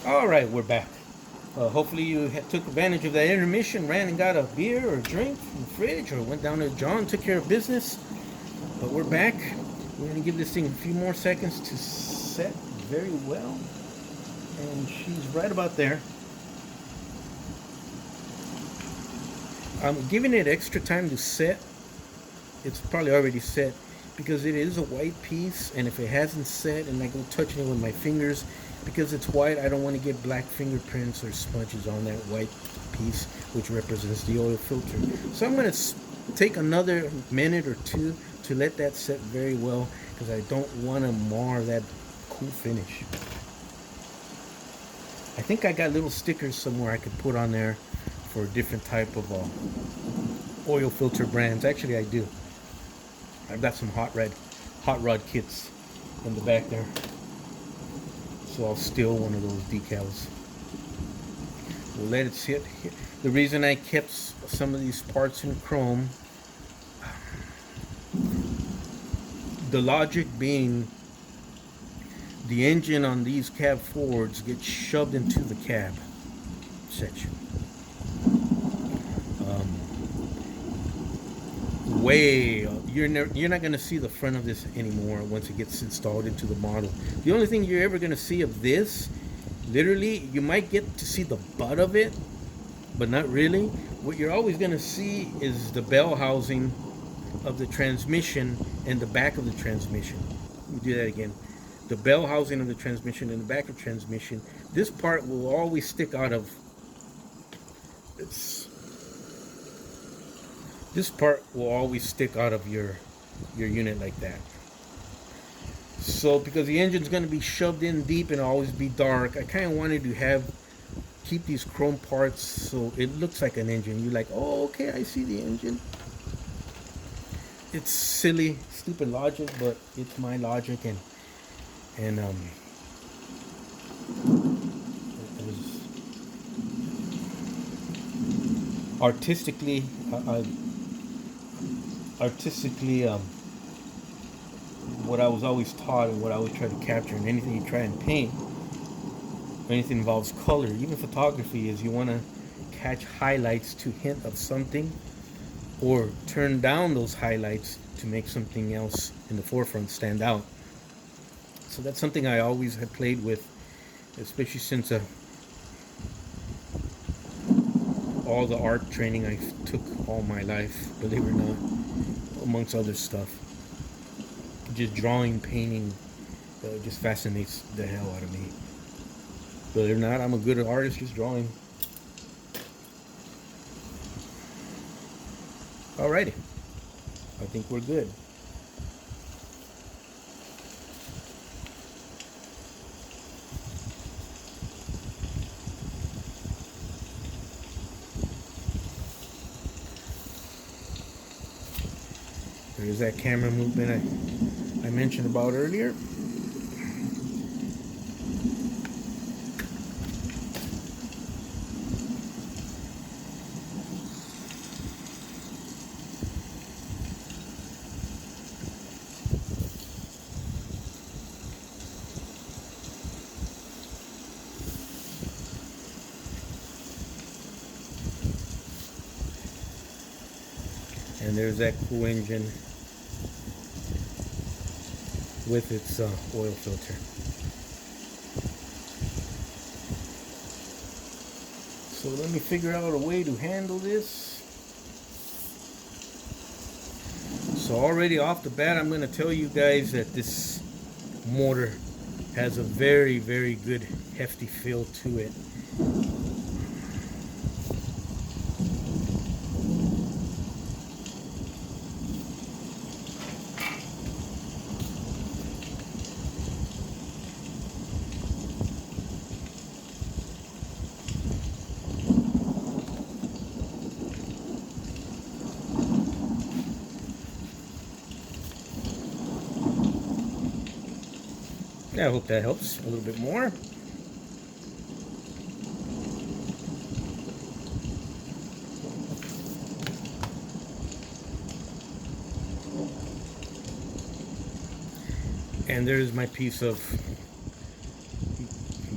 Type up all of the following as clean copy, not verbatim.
All right, we're back. Hopefully you took advantage of that intermission, ran and got a beer or a drink from the fridge, or went down to John, took care of business. But we're back. We're going to give this thing a few more seconds to set very well. And she's right about there. I'm giving it extra time to set. It's probably already set because it is a white piece, and if it hasn't set and I go touching it with my fingers, because it's white, I don't want to get black fingerprints or smudges on that white piece, which represents the oil filter. So I'm going to take another minute or two to let that set very well, because I don't want to mar that cool finish. I think I got little stickers somewhere I could put on there for different type of oil filter brands. Actually, I do. I've got some hot rod kits in the back there. So I'll steal one of those decals. We'll let it sit. The reason I kept some of these parts in chrome, the logic being the engine on these cab Fords gets shoved into the cab section. You're not going to see the front of this anymore once it gets installed into the model. The only thing you're ever going to see of this, literally, you might get to see the butt of it, but not really. What you're always going to see is the bell housing of the transmission and the back of the transmission. Let me do that again. The bell housing of the transmission and the back of the transmission. This part will always stick out of this part will always stick out of your unit like that. So because the engine's going to be shoved in deep and always be dark, I kind of wanted to keep these chrome parts so it looks like an engine. You're like, oh, okay, I see the engine. It's silly, stupid logic, but it's my logic, and it was artistically what I was always taught and what I always try to capture in anything you try and paint, anything involves color, even photography, is you want to catch highlights to hint of something, or turn down those highlights to make something else in the forefront stand out. So that's something I always have played with, especially since all the art training I took all my life, believe it or not, amongst other stuff. Just drawing, painting, just fascinates the hell out of me. Believe it or not, I'm a good artist just drawing. Alrighty, I think we're good. There's that camera movement I mentioned about earlier. And there's that cool engine with its oil filter. So let me figure out a way to handle this. So already off the bat, I'm going to tell you guys that this motor has a very, very good hefty feel to it. I hope that helps a little bit more. And there's my piece of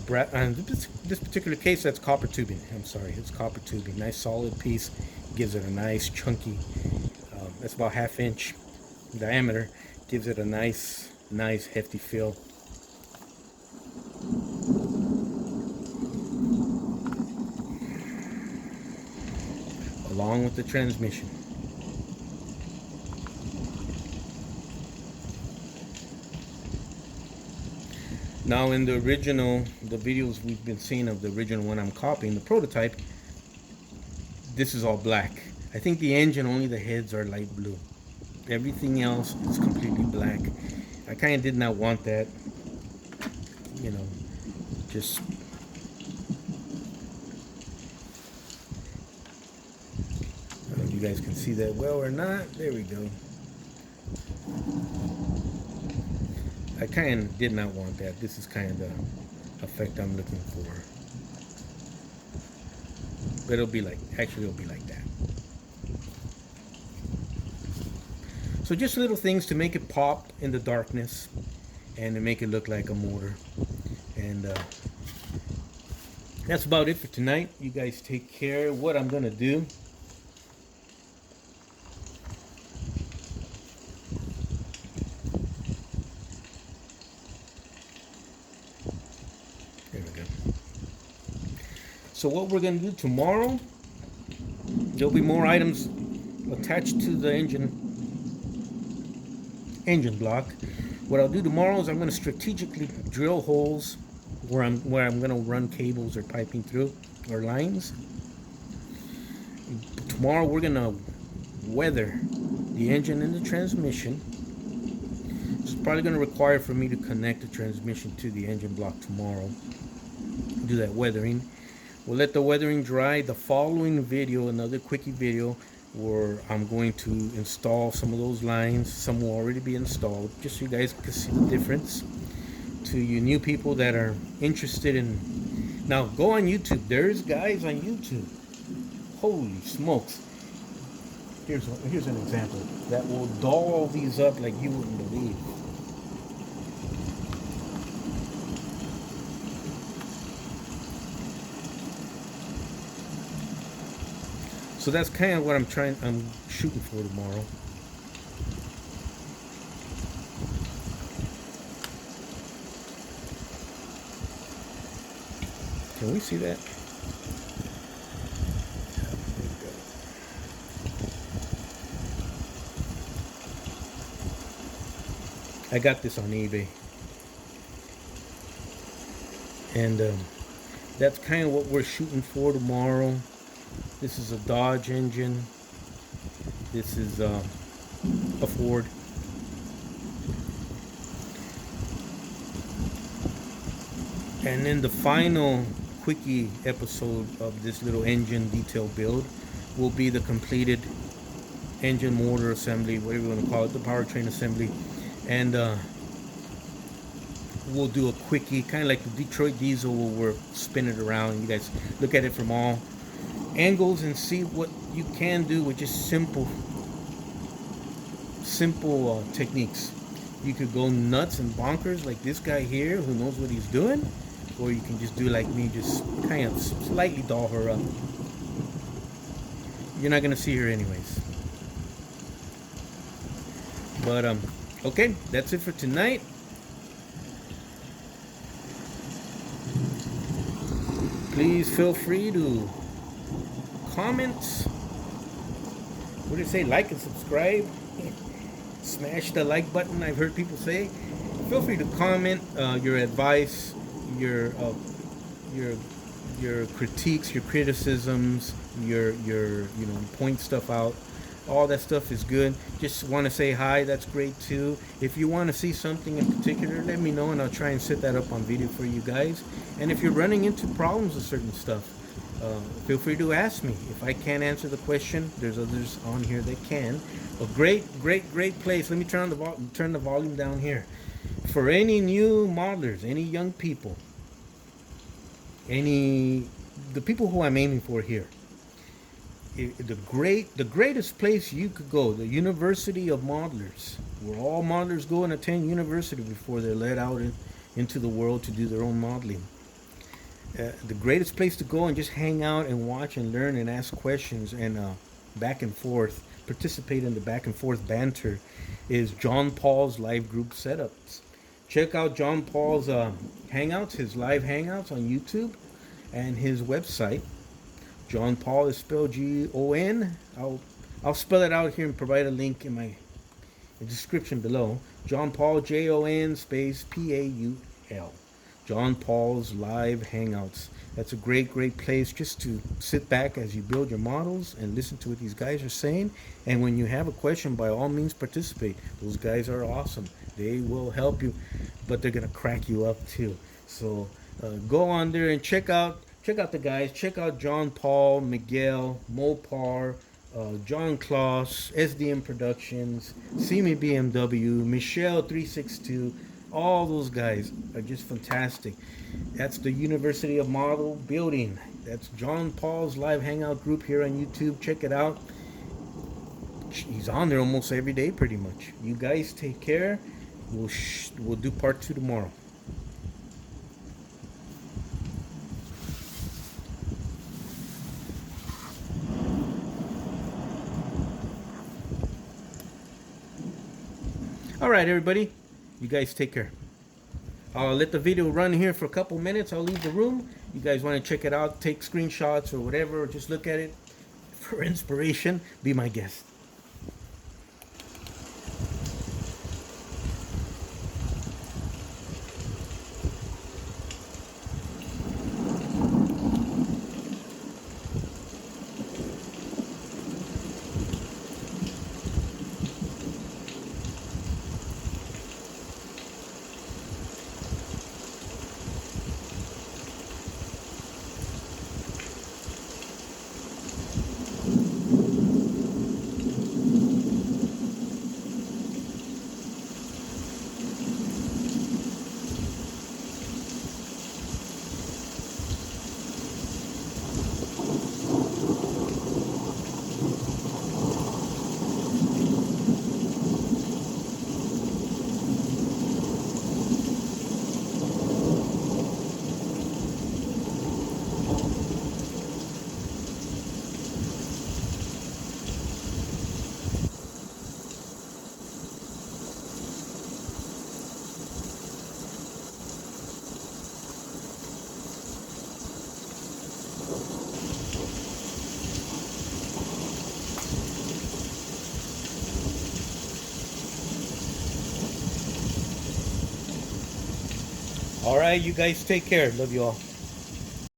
this particular case, that's copper tubing. I'm sorry, it's copper tubing. Nice solid piece, gives it a nice chunky. That's about 1/2 inch diameter. Gives it a nice hefty feel. Along with the transmission. Now in the videos we've been seeing of the original one I'm copying, the prototype, this is all black. I think the engine, only the heads are light blue. Everything else is completely black. I kind of did not want that. You know, just... I don't know if you guys can see that well or not. There we go. I kind of did not want that. This is kind of the effect I'm looking for. But it'll be like that. So just little things to make it pop in the darkness and to make it look like a motor. And that's about it for tonight. You guys take care. What I'm gonna do, there we go. So what we're gonna do tomorrow, there'll be more items attached to the engine block. What I'll do tomorrow is I'm going to strategically drill holes where I'm going to run cables or piping through, or lines. Tomorrow we're going to weather the engine and the transmission. It's probably going to require for me to connect the transmission to the engine block tomorrow. Do that weathering. We'll let the weathering dry. The following video, another quickie video, where I'm going to install some of those lines. Some will already be installed, just so you guys can see the difference. To you new people that are interested in, now go on YouTube. There's guys on YouTube, holy smokes, here's an example that will doll these up like you wouldn't believe. So that's kind of what I'm shooting for tomorrow. Can we see that? There we go. I got this on eBay. And that's kind of what we're shooting for tomorrow. This is a Dodge engine. This is a Ford. And then the final quickie episode of this little engine detail build will be the completed engine motor assembly, whatever you want to call it, the powertrain assembly. And we'll do a quickie, kind of like the Detroit diesel, where we're spinning it around. You guys look at it from all angles and see what you can do with just simple techniques. You could go nuts and bonkers like this guy here who knows what he's doing, or you can just do like me, just kind of slightly doll her up. You're not gonna see her anyways. But okay, that's it for tonight. Please feel free to comment. What do you say? Like and subscribe. Smash the like button, I've heard people say. Feel free to comment your advice, your critiques, your criticisms, your point stuff out. All that stuff is good. Just want to say hi, that's great too. If you want to see something in particular, let me know and I'll try and set that up on video for you guys. And if you're running into problems with certain stuff, feel free to ask me. If I can't answer the question, there's others on here that can. A great place. Let me turn the volume down here. For any new modelers, any young people, the people who I'm aiming for here, the greatest place you could go, the University of Modelers, where all modelers go and attend university before they're let out into the world to do their own modeling. the greatest place to go and just hang out and watch and learn and ask questions and back and forth, participate in the back and forth banter, is John Paul's live group setups. Check out John Paul's hangouts, his live hangouts on YouTube, and his website. John Paul is spelled Gon. I'll spell it out here and provide a link in my description below. John Paul, Jon space Paul. John Paul's live hangouts. That's a great place just to sit back as you build your models and listen to what these guys are saying. And when you have a question, by all means participate. Those guys are awesome. They will help you, but they're gonna crack you up too. So go on there and check out the guys. Check out John Paul, Miguel, Mopar, John Kloss, SDM Productions, Simi BMW, Michelle 362. All those guys are just fantastic. That's the University of Model Building. That's John Paul's live hangout group here on YouTube. Check it out. He's on there almost every day, pretty much. You guys take care. We'll do part 2 tomorrow. All right, everybody. You guys take care. I'll let the video run here for a couple minutes. I'll leave the room. You guys want to check it out, take screenshots or whatever, or just look at it for inspiration, be my guest. All right, you guys take care. Love you all.